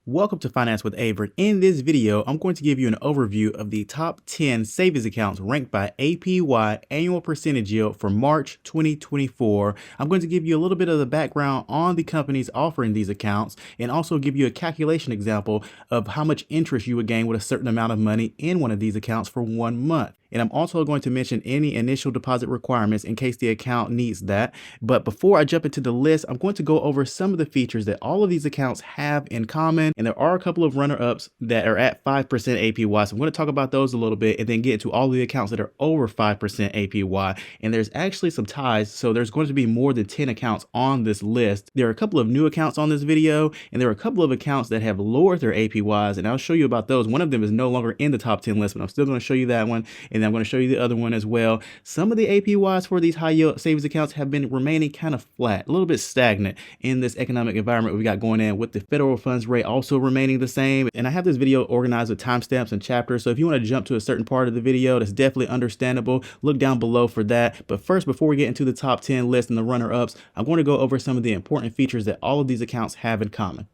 Welcome to Finance with Avery. In this video, I'm going to give you an overview of the top 10 savings accounts ranked by APY annual percentage yield for March 2024. I'm going to give you a little bit of the background on the companies offering these accounts and also give you a calculation example of how much interest you would gain with a certain amount of money in one of these accounts for 1 month. And I'm also going to mention any initial deposit requirements in case the account needs that. But before I jump into the list, I'm going to go over some of the features that all of these accounts have in common. And there are a couple of runner-ups that are at 5% APY. So I'm going to talk about those a little bit and then get into all of the accounts that are over 5% APY. And there's actually some ties. So there's going to be more than 10 accounts on this list. There are a couple of new accounts on this video, and there are a couple of accounts that have lowered their APYs. And I'll show you about those. One of them is no longer in the top 10 list, but I'm still going to show you that one. And I'm going to show you the other one as well. Some of the APYs for these high yield savings accounts have been remaining kind of flat, a little bit stagnant in this economic environment we got going in, with the federal funds rate also remaining the same. And I have this video organized with timestamps and chapters. So if you want to jump to a certain part of the video, that's definitely understandable. Look down below for that. But first, before we get into the top 10 list and the runner-ups, I'm going to go over some of the important features that all of these accounts have in common.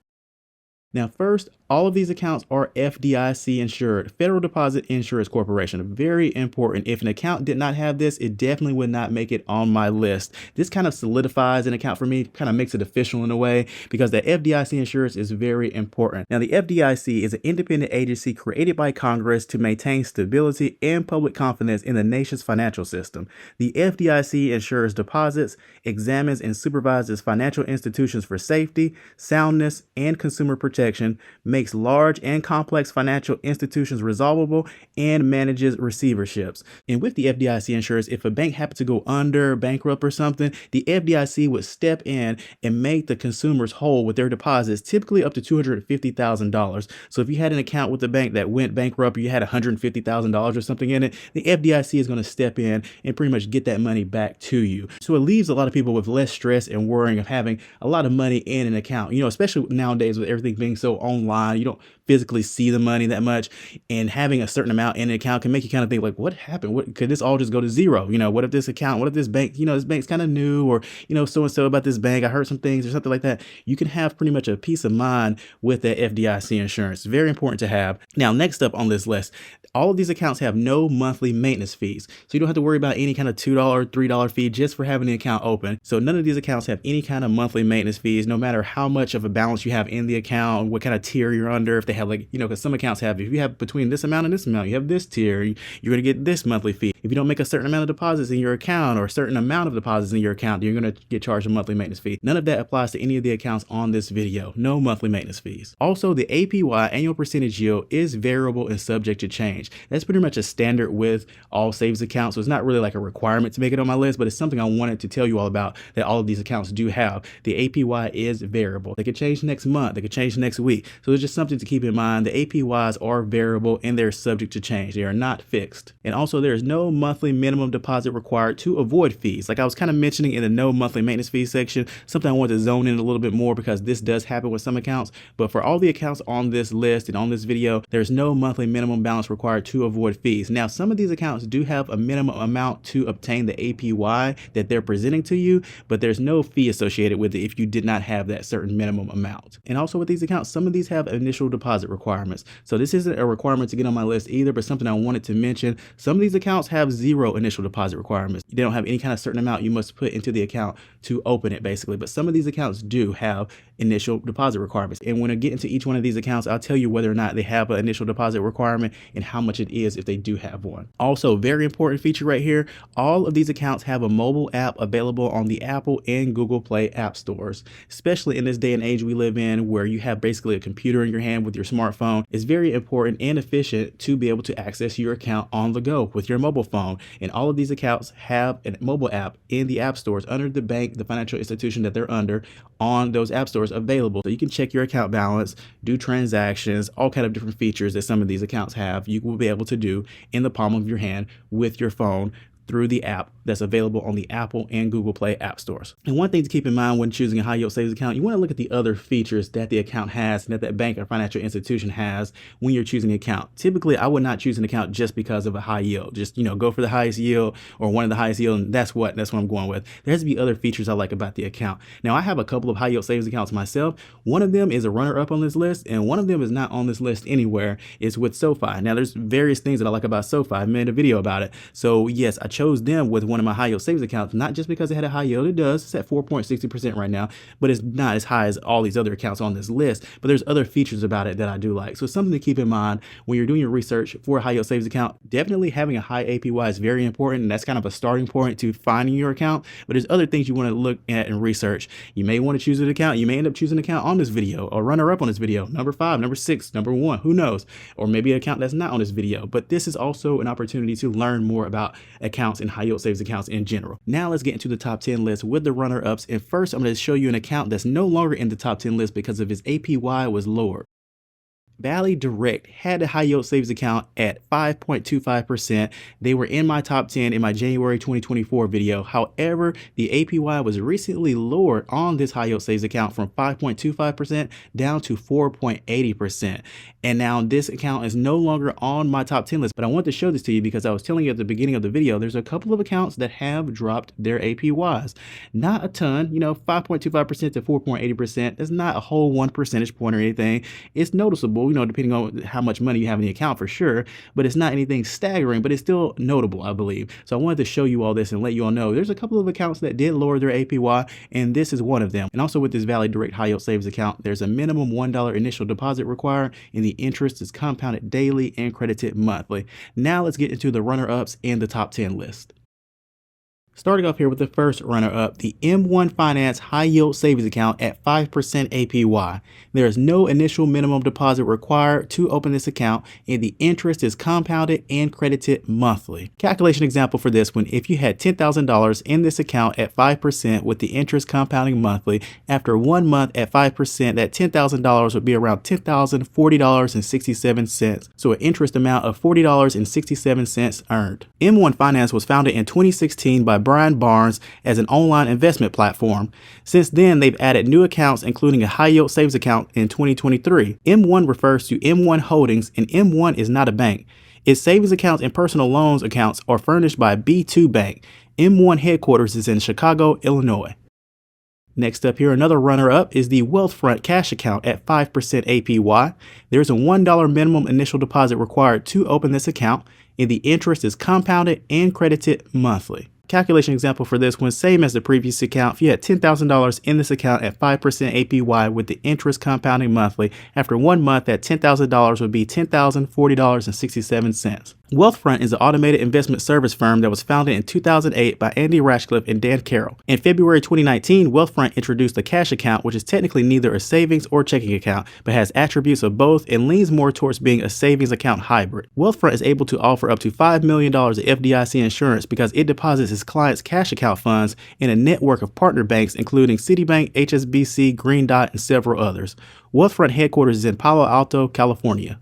Now, first, all of these accounts are FDIC insured, Federal Deposit Insurance Corporation. Very important. If an account did not have this, it definitely would not make it on my list. This kind of solidifies an account for me, kind of makes it official in a way, because the FDIC insurance is very important. Now, the FDIC is an independent agency created by Congress to maintain stability and public confidence in the nation's financial system. The FDIC insures deposits, examines and supervises financial institutions for safety, soundness, and consumer protection, makes large and complex financial institutions resolvable, and manages receiverships. And with the FDIC insurance, if a bank happened to go under, bankrupt or something, the FDIC would step in and make the consumers whole with their deposits, typically up to $250,000. So if you had an account with the bank that went bankrupt, or you had $150,000 or something in it, the FDIC is going to step in and pretty much get that money back to you. So it leaves a lot of people with less stress and worrying of having a lot of money in an account, especially nowadays with everything being so online. You don't physically see the money that much, and having a certain amount in an account can make you kind of think like, what happened? What could this all just go to zero? What if this account, what if this bank, this bank's kind of new, or, so-and-so about this bank, I heard some things or something like that. You can have pretty much a peace of mind with that FDIC insurance. Very important to have. Now, next up on this list, all of these accounts have no monthly maintenance fees. So you don't have to worry about any kind of $2, $3 fee just for having the account open. So none of these accounts have any kind of monthly maintenance fees, no matter how much of a balance you have in the account, what kind of tier you're under. If they have because some accounts have, if you have between this amount and this amount, you have this tier, you're going to get this monthly fee. If you don't make a certain amount of deposits in your account, or a certain amount of deposits in your account, you're going to get charged a monthly maintenance fee. None of that applies to any of the accounts on this video. No monthly maintenance fees. Also, the APY annual percentage yield is variable and subject to change. That's pretty much a standard with all savings accounts. So it's not really like a requirement to make it on my list, but it's something I wanted to tell you all about, that all of these accounts do have. The APY is variable. They could change next month. They could change next week. So it's just something to keep in mind. The APYs are variable and they're subject to change. They are not fixed. And also, there is no monthly minimum deposit required to avoid fees. Like I was kind of mentioning in the no monthly maintenance fee section, something I wanted to zone in a little bit more, because this does happen with some accounts. But for all the accounts on this list and on this video, there's no monthly minimum balance required to avoid fees. Now, some of these accounts do have a minimum amount to obtain the APY that they're presenting to you, but there's no fee associated with it if you did not have that certain minimum amount. And also with these accounts, some of these have initial deposit requirements. So this isn't a requirement to get on my list either, but something I wanted to mention. Some of these accounts have zero initial deposit requirements. They don't have any kind of certain amount you must put into the account to open it, basically. But some of these accounts do have initial deposit requirements. And when I get into each one of these accounts, I'll tell you whether or not they have an initial deposit requirement and how much it is if they do have one. Also, very important feature right here, all of these accounts have a mobile app available on the Apple and Google Play app stores. Especially in this day and age we live in, where you have basically a computer in your hand with your smartphone, it's very important and efficient to be able to access your account on the go with your mobile phone. And all of these accounts have a mobile app in the app stores under the bank, the financial institution that they're under, on those app stores available. So you can check your account balance, do transactions, all kind of different features that some of these accounts have, you will be able to do in the palm of your hand with your phone through the app that's available on the Apple and Google Play app stores. And one thing to keep in mind when choosing a high yield savings account, you want to look at the other features that the account has and that bank or financial institution has when you're choosing an account. Typically, I would not choose an account just because of a high yield. Just, go for the highest yield or one of the highest yield, and that's what I'm going with. There has to be other features I like about the account. Now, I have a couple of high yield savings accounts myself. One of them is a runner-up on this list, and one of them is not on this list anywhere. It's with SoFi. Now, there's various things that I like about SoFi. I made a video about it. So yes, I chose them with one of my high yield savings accounts, not just because it had a high yield. It does. It's at 4.60% right now, but it's not as high as all these other accounts on this list. But there's other features about it that I do like. So it's something to keep in mind when you're doing your research for a high yield savings account. Definitely having a high APY is very important, and that's kind of a starting point to finding your account. But there's other things you want to look at and research. You may want to choose an account. You may end up choosing an account on this video or runner up on this video, number 5, number 6, number 1, who knows? Or maybe an account that's not on this video. But this is also an opportunity to learn more about accounts and high yield savings accounts in general. Now let's get into the top 10 list with the runner ups. And first, I'm going to show you an account that's no longer in the top 10 list because of its APY was lowered. Valley Direct had a high yield savings account at 5.25%. They were in my top 10 in my January 2024 video. However, the APY was recently lowered on this high yield savings account from 5.25% down to 4.80%. And now this account is no longer on my top 10 list, but I want to show this to you because I was telling you at the beginning of the video, there's a couple of accounts that have dropped their APYs. Not a ton, 5.25% to 4.80%. That's not a whole 1 percentage point or anything. It's noticeable, depending on how much money you have in the account for sure, but it's not anything staggering, but it's still notable, I believe. So I wanted to show you all this and let you all know there's a couple of accounts that did lower their APY, and this is one of them. And also with this Valley Direct high yield savings account, there's a minimum $1 initial deposit required, and the interest is compounded daily and credited monthly. Now let's get into the runner-ups and the top 10 list. Starting off here with the first runner-up, the M1 Finance High Yield Savings Account at 5% APY. There is no initial minimum deposit required to open this account, and the interest is compounded and credited monthly. Calculation example for this one, if you had $10,000 in this account at 5% with the interest compounding monthly, after 1 month at 5%, that $10,000 would be around $10,040.67. So an interest amount of $40.67 earned. M1 Finance was founded in 2016 by Brian Barnes as an online investment platform. Since then, they've added new accounts, including a high yield savings account in 2023. M1 refers to M1 Holdings, and M1 is not a bank. Its savings accounts and personal loans accounts are furnished by B2 Bank. M1 headquarters is in Chicago, Illinois. Next up here, another runner-up is the Wealthfront Cash Account at 5% APY. There's a $1 minimum initial deposit required to open this account, and the interest is compounded and credited monthly. Calculation example for this one, same as the previous account. If you had $10,000 in this account at 5% APY with the interest compounding monthly, after 1 month, that $10,000 would be $10,040.67. Wealthfront is an automated investment service firm that was founded in 2008 by Andy Ratcliffe and Dan Carroll. In February 2019, Wealthfront introduced a cash account, which is technically neither a savings or checking account, but has attributes of both and leans more towards being a savings account hybrid. Wealthfront is able to offer up to $5 million of FDIC insurance because it deposits its clients' cash account funds in a network of partner banks, including Citibank, HSBC, Green Dot, and several others. Wealthfront headquarters is in Palo Alto, California.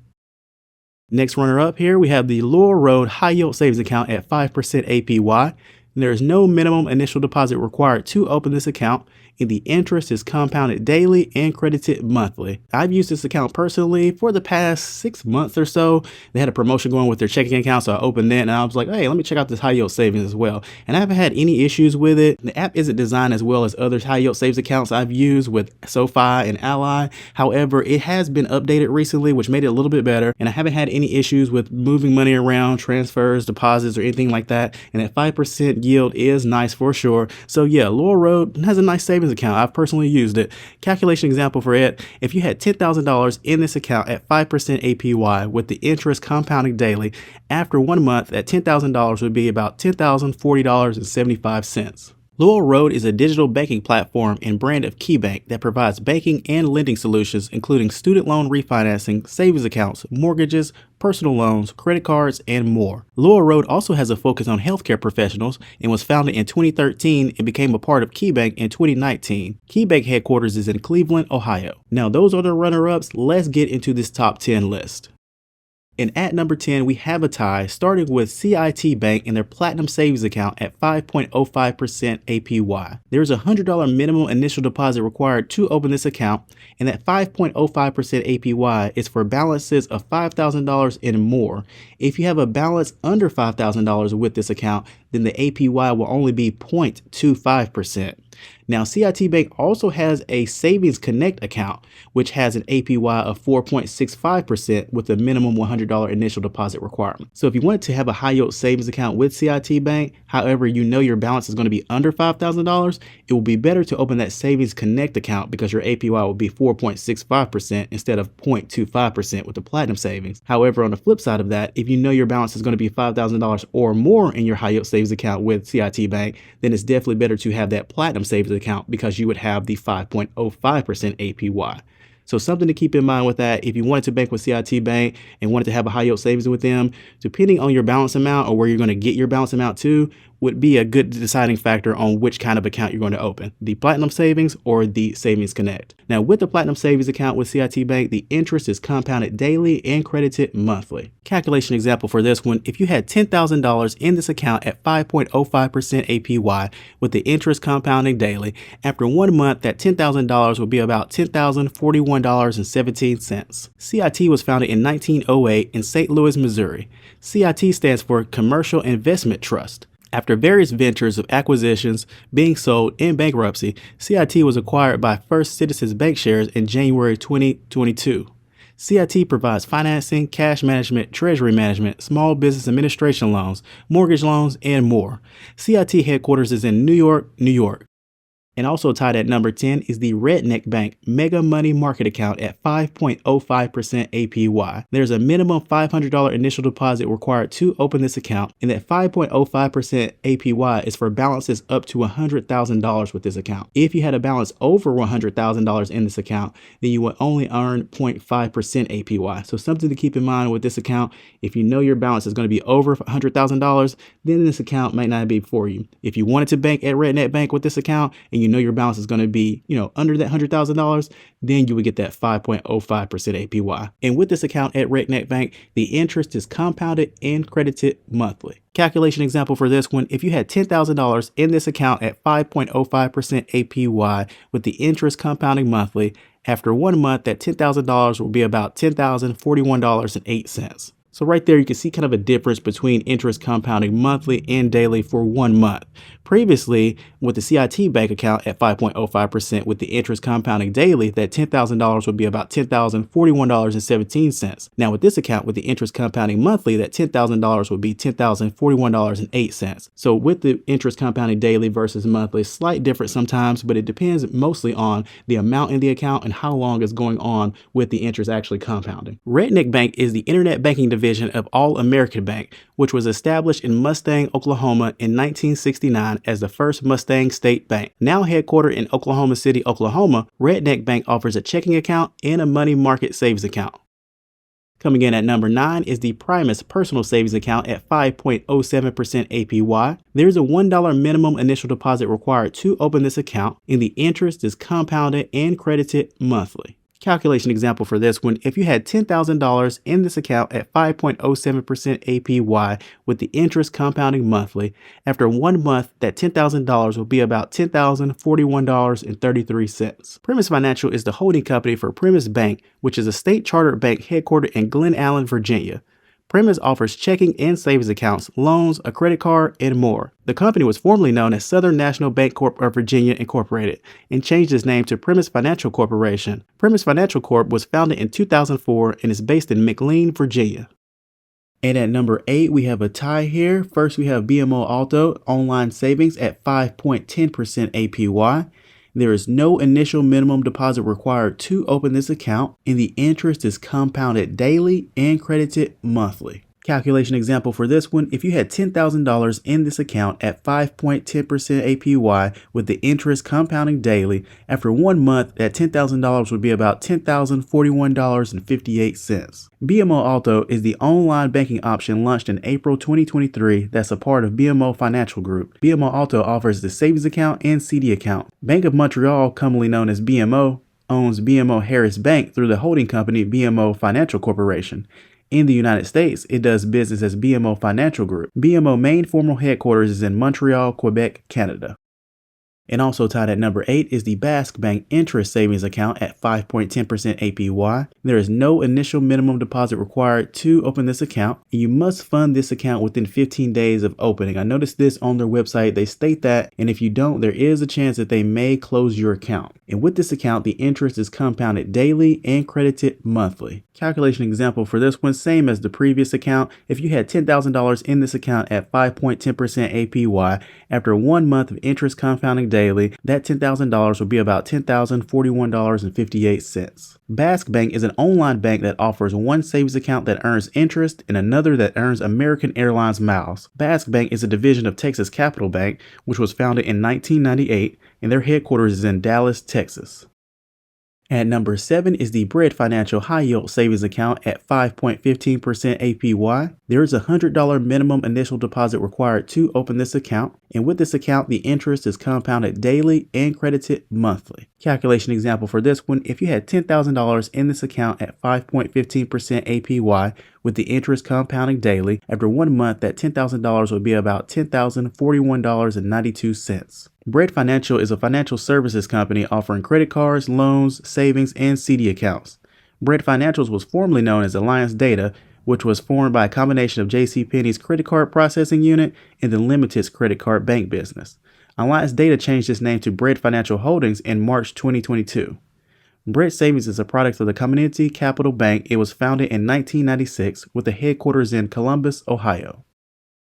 Next runner-up here, we have the Laurel Road High Yield Savings Account at 5% APY. There is no minimum initial deposit required to open this account, and the interest is compounded daily and credited monthly. I've used this account personally for the past 6 months or so. They had a promotion going with their checking account, so I opened it and I was like, hey, let me check out this high yield savings as well. And I haven't had any issues with it. The app isn't designed as well as other high yield savings accounts I've used with SoFi and Ally. However, it has been updated recently, which made it a little bit better. And I haven't had any issues with moving money around, transfers, deposits, or anything like that. And that 5% yield is nice for sure. So yeah, Laurel Road has a nice savings account. I've personally used it. Calculation example for it, if you had $10,000 in this account at 5% APY with the interest compounding daily, after 1 month, that $10,000 would be about $10,040.75. Laurel Road is a digital banking platform and brand of KeyBank that provides banking and lending solutions, including student loan refinancing, savings accounts, mortgages, personal loans, credit cards, and more. Laurel Road also has a focus on healthcare professionals and was founded in 2013 and became a part of KeyBank in 2019. KeyBank headquarters is in Cleveland, Ohio. Now, those are the runner-ups. Let's get into this top 10 list. And at number 10, we have a tie, starting with CIT Bank and their Platinum Savings Account at 5.05% APY. There's a $100 minimum initial deposit required to open this account, and that 5.05% APY is for balances of $5,000 and more. If you have a balance under $5,000 with this account, then the APY will only be 0.25%. Now, CIT Bank also has a Savings Connect account, which has an APY of 4.65% with a minimum $100 initial deposit requirement. So if you wanted to have a high yield savings account with CIT Bank, however, you know your balance is going to be under $5,000, it will be better to open that Savings Connect account because your APY will be 4.65% instead of 0.25% with the Platinum Savings. However, on the flip side of that, if you know your balance is going to be $5,000 or more in your high yield savings account with CIT Bank, then it's definitely better to have that Platinum Savings account because you would have the 5.05% APY. So something to keep in mind with that, if you wanted to bank with CIT Bank and wanted to have a high yield savings with them, depending on your balance amount or where you're going to get your balance amount to, would be a good deciding factor on which kind of account you're going to open, the Platinum Savings or the Savings Connect. Now, with the Platinum Savings account with CIT Bank, the interest is compounded daily and credited monthly. Calculation example for this one, if you had $10,000 in this account at 5.05% APY with the interest compounding daily, after 1 month, that $10,000 would be about $10,041.17. CIT was founded in 1908 in St. Louis, Missouri. CIT stands for Commercial Investment Trust. After various ventures of acquisitions, being sold, and bankruptcy, CIT was acquired by First Citizens Bancshares in January 2022. CIT provides financing, cash management, treasury management, small business administration loans, mortgage loans, and more. CIT headquarters is in New York, New York. And also tied at number 10 is the Redneck Bank Mega Money Market Account at 5.05% APY. There's a minimum $500 initial deposit required to open this account, and that 5.05% APY is for balances up to $100,000 with this account. If you had a balance over $100,000 in this account, then you would only earn 0.5% APY. So something to keep in mind with this account, if you know your balance is going to be over $100,000, then this account might not be for you. If you wanted to bank at Redneck Bank with this account, and you know your balance is going to be, under that $100,000, then you would get that 5.05% APY. And with this account at Redneck Bank, the interest is compounded and credited monthly. Calculation example for this one, if you had $10,000 in this account at 5.05% APY with the interest compounding monthly, after 1 month, that $10,000 will be about $10,041.08. So right there, you can see kind of a difference between interest compounding monthly and daily for 1 month. Previously, with the CIT Bank account at 5.05% with the interest compounding daily, that $10,000 would be about $10,041.17. Now with this account with the interest compounding monthly, that $10,000 would be $10,041.08. So with the interest compounding daily versus monthly, slight difference sometimes, but it depends mostly on the amount in the account and how long is going on with the interest actually compounding. Redneck Bank is the internet banking division of All American Bank, which was established in Mustang, Oklahoma in 1969 as the first Mustang State Bank. Now headquartered in Oklahoma City, Oklahoma, Redneck Bank offers a checking account and a money market savings account. Coming in at number 9 is the Primus Personal Savings Account at 5.07% APY. There's a $1 minimum initial deposit required to open this account, and the interest is compounded and credited monthly. Calculation example for this one, if you had $10,000 in this account at 5.07% APY with the interest compounding monthly, after 1 month, that $10,000 will be about $10,041.33. Primus Financial is the holding company for Primus Bank, which is a state chartered bank headquartered in Glen Allen, Virginia. Primus offers checking and savings accounts, loans, a credit card, and more. The company was formerly known as Southern National Bank Corp of Virginia Incorporated and changed its name to Primus Financial Corporation. Primus Financial Corp was founded in 2004 and is based in McLean, Virginia. And at number 8, we have a tie here. First, we have BMO Alto Online Savings at 5.10% APY. There is no initial minimum deposit required to open this account, and the interest is compounded daily and credited monthly. Calculation example for this one, if you had $10,000 in this account at 5.10% APY with the interest compounding daily, after 1 month, that $10,000 would be about $10,041.58. BMO Alto is the online banking option launched in April 2023 that's a part of BMO Financial Group. BMO Alto offers the savings account and CD account. Bank of Montreal, commonly known as BMO, owns BMO Harris Bank through the holding company BMO Financial Corporation. In the United States, it does business as BMO Financial Group. BMO main formal headquarters is in Montreal, Quebec, Canada. And also tied at number 8 is the Basque Bank Interest Savings Account at 5.10% APY. There is no initial minimum deposit required to open this account, and you must fund this account within 15 days of opening. I noticed this on their website. They state that, and if you don't, there is a chance that they may close your account. And with this account, the interest is compounded daily and credited monthly. Calculation example for this one, same as the previous account. If you had $10,000 in this account at 5.10% APY, after 1 month of interest compounding daily, that $10,000 will be about $10,041.58. Basque Bank is an online bank that offers one savings account that earns interest and another that earns American Airlines miles. Basque Bank is a division of Texas Capital Bank, which was founded in 1998, and their headquarters is in Dallas, Texas. At number 7 is the Bread Financial High Yield Savings Account at 5.15% APY. There is a $100 minimum initial deposit required to open this account, and with this account, the interest is compounded daily and credited monthly. Calculation example for this one, if you had $10,000 in this account at 5.15% APY with the interest compounding daily, after 1 month, that $10,000 would be about $10,041.92. Bread Financial is a financial services company offering credit cards, loans, savings, and CD accounts. Bread Financials was formerly known as Alliance Data, which was formed by a combination of JCPenney's credit card processing unit and the Limited's credit card bank business. Alliance Data changed its name to Bread Financial Holdings in March 2022. Bread Savings is a product of the Community Capital Bank. It was founded in 1996 with the headquarters in Columbus, Ohio.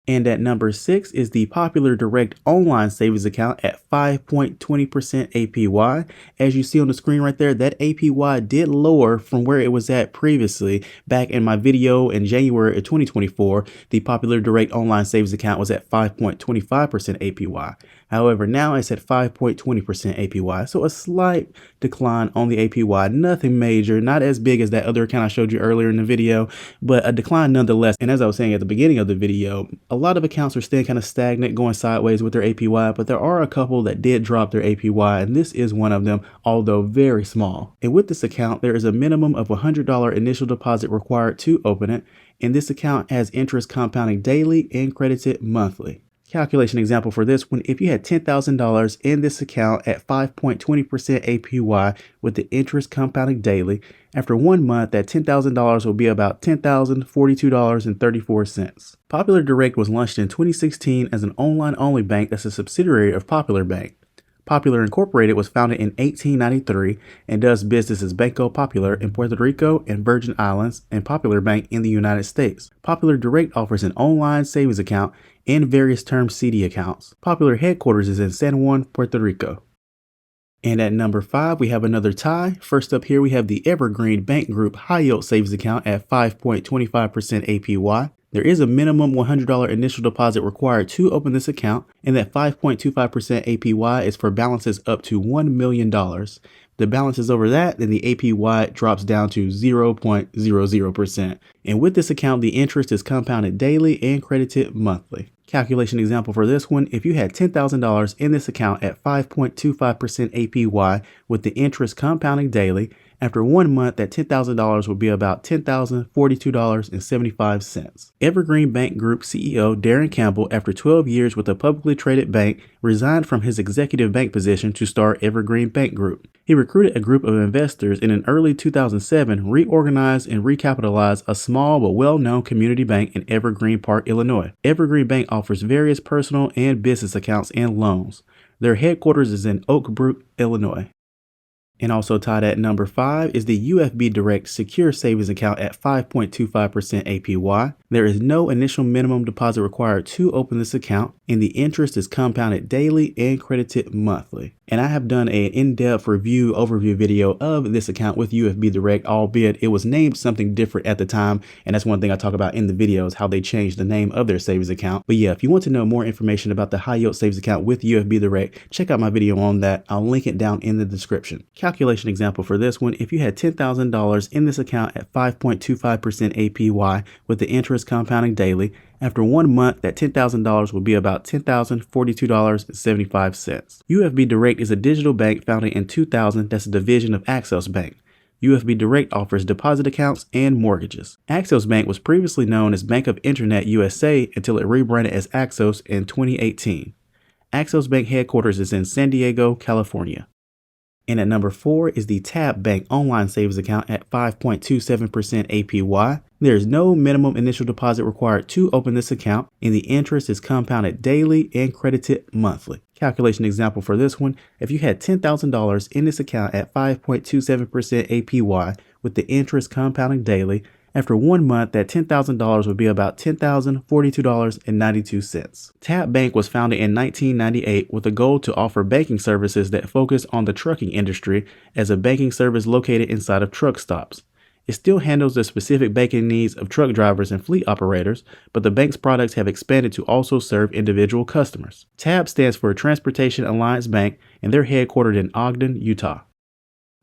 And at number 6 is the Popular Direct Online Savings Account at 5.20% APY. As you see on the screen right there, that APY did lower from where it was at previously. Back in my video in January of 2024, the Popular Direct Online Savings Account was at 5.25% APY. However, now it's at 5.20% APY, so a slight decline on the APY, nothing major, not as big as that other account I showed you earlier in the video, but a decline nonetheless. And as I was saying at the beginning of the video, a lot of accounts are staying kind of stagnant, going sideways with their APY, but there are a couple that did drop their APY, and this is one of them, although very small. And with this account, there is a minimum of $100 initial deposit required to open it, and this account has interest compounding daily and credited monthly. Calculation example for this one, if you had $10,000 in this account at 5.20% APY with the interest compounding daily, after 1 month, that $10,000 will be about $10,042.34. Popular Direct was launched in 2016 as an online-only bank that's a subsidiary of Popular Bank. Popular Incorporated was founded in 1893 and does business as Banco Popular in Puerto Rico and Virgin Islands and Popular Bank in the United States. Popular Direct offers an online savings account and various term CD accounts. Popular headquarters is in San Juan, Puerto Rico. And at number 5, we have another tie. First up here, we have the Evergreen Bank Group High Yield Savings Account at 5.25% APY. There is a minimum $100 initial deposit required to open this account, and that 5.25% APY is for balances up to $1 million. The balances over that, then the APY drops down to 0.00%. And with this account, the interest is compounded daily and credited monthly. Calculation example for this one, if you had $10,000 in this account at 5.25% APY with the interest compounding daily, after 1 month, that $10,000 will be about $10,042.75. Evergreen Bank Group CEO Darren Campbell, after 12 years with a publicly traded bank, resigned from his executive bank position to start Evergreen Bank Group. He recruited a group of investors and in early 2007 reorganized and recapitalized a small but well-known community bank in Evergreen Park, Illinois. Evergreen Bank offers various personal and business accounts and loans. Their headquarters is in Oak Brook, Illinois. And also tied at number 5 is the UFB Direct Secure Savings Account at 5.25% APY. There is no initial minimum deposit required to open this account, and the interest is compounded daily and credited monthly. And I have done an in-depth overview video of this account with UFB Direct, albeit it was named something different at the time. And that's one thing I talk about in the videos, how they changed the name of their savings account. But yeah, if you want to know more information about the high yield savings account with UFB Direct, check out my video on that. I'll link it down in the description. Calculation example for this one, if you had $10,000 in this account at 5.25% APY with the interest compounding daily, after 1 month, that $10,000 will be about $10,042.75. UFB Direct is a digital bank founded in 2000 that's a division of Access Bank. UFB Direct offers deposit accounts and mortgages. Axos Bank was previously known as Bank of Internet USA until it rebranded as Axos in 2018. Axos Bank headquarters is in San Diego, California. And at number 4 is the Tab Bank online savings account at 5.27% APY. There is no minimum initial deposit required to open this account, and the interest is compounded daily and credited monthly. Calculation example for this one: if you had $10,000 in this account at 5.27% APY with the interest compounding daily, after 1 month, that $10,000 would be about $10,042.92. Tab Bank was founded in 1998 with a goal to offer banking services that focus on the trucking industry as a banking service located inside of truck stops. It still handles the specific banking needs of truck drivers and fleet operators, but the bank's products have expanded to also serve individual customers. TAB stands for Transportation Alliance Bank, and they're headquartered in Ogden, Utah.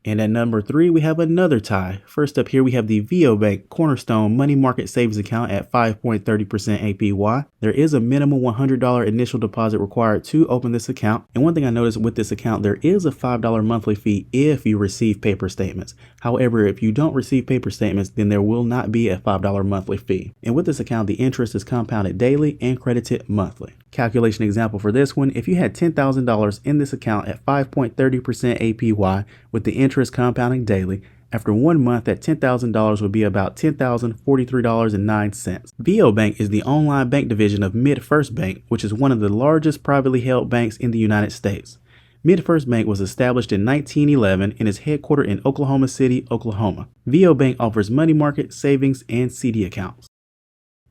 And at number 3, we have another tie. First up here, we have the VO Bank Cornerstone Money Market Savings Account at 5.30% APY. There is a minimum $100 initial deposit required to open this account. And one thing I noticed with this account, there is a $5 monthly fee if you receive paper statements. However, if you don't receive paper statements, then there will not be a $5 monthly fee. And with this account, the interest is compounded daily and credited monthly. Calculation example for this one: if you had $10,000 in this account at 5.30% APY with the interest compounding daily, after 1 month, that $10,000 would be about $10,043.09. VO Bank is the online bank division of MidFirst Bank, which is one of the largest privately held banks in the United States. MidFirst Bank was established in 1911 and is headquartered in Oklahoma City, Oklahoma. VO Bank offers money market, savings, and CD accounts.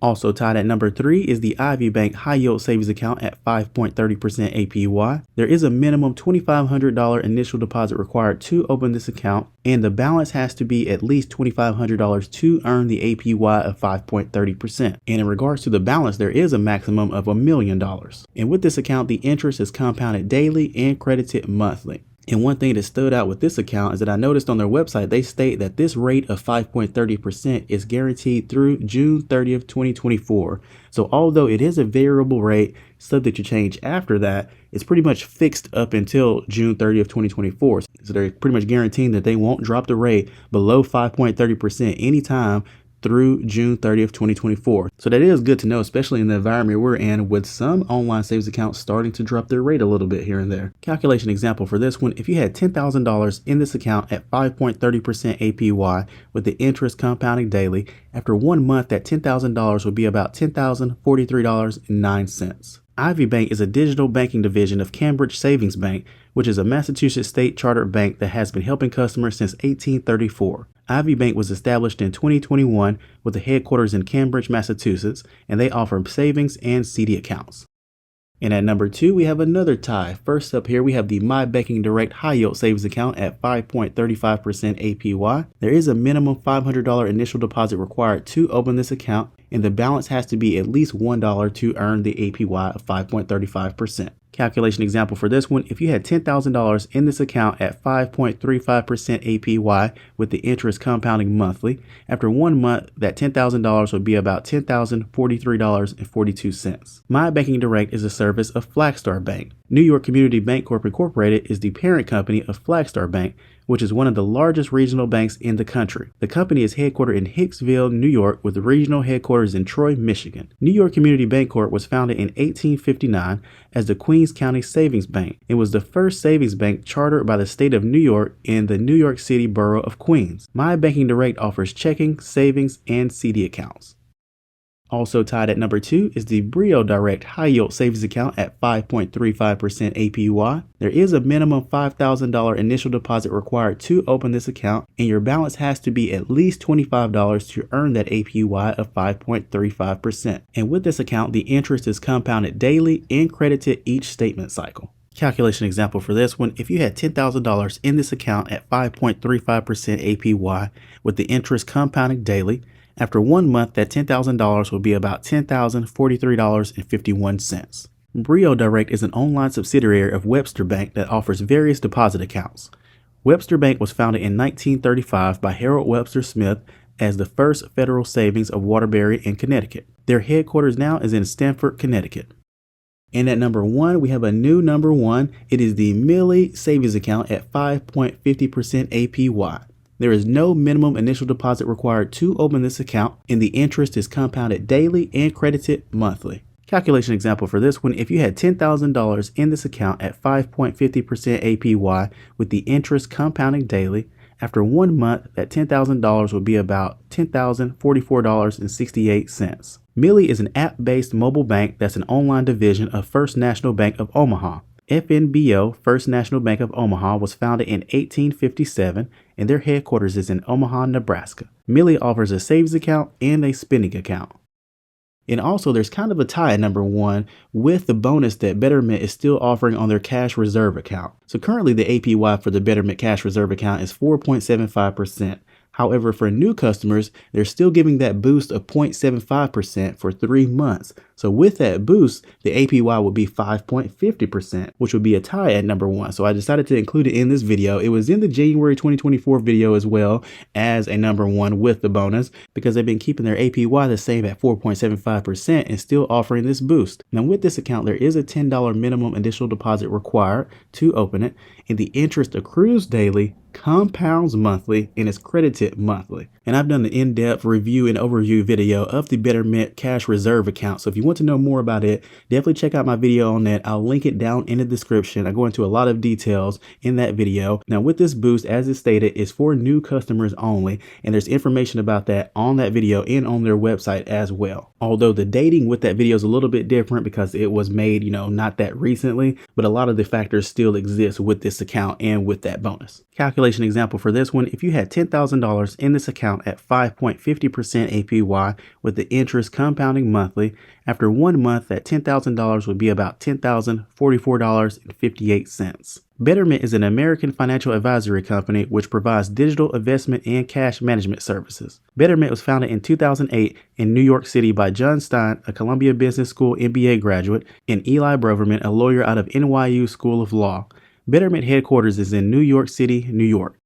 Also tied at number 3 is the Ivy Bank High Yield Savings Account at 5.30% APY. There is a minimum $2,500 initial deposit required to open this account, and the balance has to be at least $2,500 to earn the APY of 5.30%. And in regards to the balance, there is a maximum of $1 million. And with this account, the interest is compounded daily and credited monthly. And one thing that stood out with this account is that I noticed on their website, they state that this rate of 5.30% is guaranteed through June 30th, 2024. So although it is a variable rate subject to change after that, it's pretty much fixed up until June 30th, 2024. So they're pretty much guaranteeing that they won't drop the rate below 5.30% anytime through June 30th, 2024. So that is good to know, especially in the environment we're in with some online savings accounts starting to drop their rate a little bit here and there. Calculation example for this one: if you had $10,000 in this account at 5.30% APY with the interest compounding daily, after 1 month, that $10,000 would be about $10,043.09. Ivy Bank is a digital banking division of Cambridge Savings Bank, which is a Massachusetts state chartered bank that has been helping customers since 1834. Ivy Bank was established in 2021 with the headquarters in Cambridge, Massachusetts, and they offer savings and CD accounts. And at number 2, we have another tie. First up here, we have the My Banking Direct High Yield Savings Account at 5.35% APY. There is a minimum $500 initial deposit required to open this account, and the balance has to be at least $1 to earn the APY of 5.35%. Calculation example for this one: if you had $10,000 in this account at 5.35% APY with the interest compounding monthly, after 1 month, that $10,000 would be about $10,043.42. My Banking Direct is a service of Flagstar Bank. New York Community Bank Corp. Incorporated is the parent company of Flagstar Bank, which is one of the largest regional banks in the country. The company is headquartered in Hicksville, New York, with regional headquarters in Troy, Michigan. New York Community Bank Corp. Was founded in 1859 as the Queens County Savings Bank. It was the first savings bank chartered by the state of New York in the New York City borough of Queens. My Banking Direct offers checking, savings, and CD accounts. Also tied at number 2 is the Brio Direct High Yield Savings Account at 5.35% APY. There is a minimum $5,000 initial deposit required to open this account, and your balance has to be at least $25 to earn that APY of 5.35%. And with this account, the interest is compounded daily and credited each statement cycle. Calculation example for this one: if you had $10,000 in this account at 5.35% APY with the interest compounding daily, after 1 month, that $10,000 will be about $10,043.51. Brio Direct is an online subsidiary of Webster Bank that offers various deposit accounts. Webster Bank was founded in 1935 by Harold Webster Smith as the first federal savings of Waterbury in Connecticut. Their headquarters now is in Stamford, Connecticut. And at number 1, we have a new number 1. It is the Millie Savings Account at 5.50% APY. There is no minimum initial deposit required to open this account, and the interest is compounded daily and credited monthly. Calculation example for this one: if you had $10,000 in this account at 5.50% APY with the interest compounding daily, after 1 month, that $10,000 would be about $10,044.68. Millie is an app-based mobile bank that's an online division of First National Bank of Omaha. FNBO, First National Bank of Omaha, was founded in 1857, and their headquarters is in Omaha, Nebraska. Millie offers a savings account and a spending account. And also, there's kind of a tie at number 1 with the bonus that Betterment is still offering on their cash reserve account. So currently the APY for the Betterment cash reserve account is 4.75%. However, for new customers, they're still giving that boost of 0.75% for 3 months. So with that boost, the APY would be 5.50%, which would be a tie at number 1. So I decided to include it in this video. It was in the January 2024 video as well as a number 1 with the bonus, because they've been keeping their APY the same at 4.75% and still offering this boost. Now with this account, there is a $10 minimum initial deposit required to open it, and the interest accrues daily, compounds monthly, and is credited monthly. And I've done an in-depth review and overview video of the Betterment cash reserve account. So if you want to know more about it, definitely check out my video on that. I'll link it down in the description. I go into a lot of details in that video. Now with this boost, as it stated, is for new customers only, and there's information about that on that video and on their website as well. Although the dating with that video is a little bit different because it was made, not that recently, but a lot of the factors still exist with this account and with that bonus. Calculation example for this one: if you had $10,000 in this account at 5.50% APY with the interest compounding monthly, after 1 month, that $10,000 would be about $10,044.58. Betterment is an American financial advisory company which provides digital investment and cash management services. Betterment was founded in 2008 in New York City by John Stein, a Columbia Business School MBA graduate, and Eli Broverman, a lawyer out of NYU School of Law. Betterment headquarters is in New York City, New York.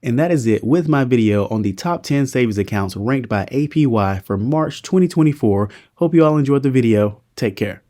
And that is it with my video on the top 10 savings accounts ranked by APY for March 2024. Hope you all enjoyed the video. Take care.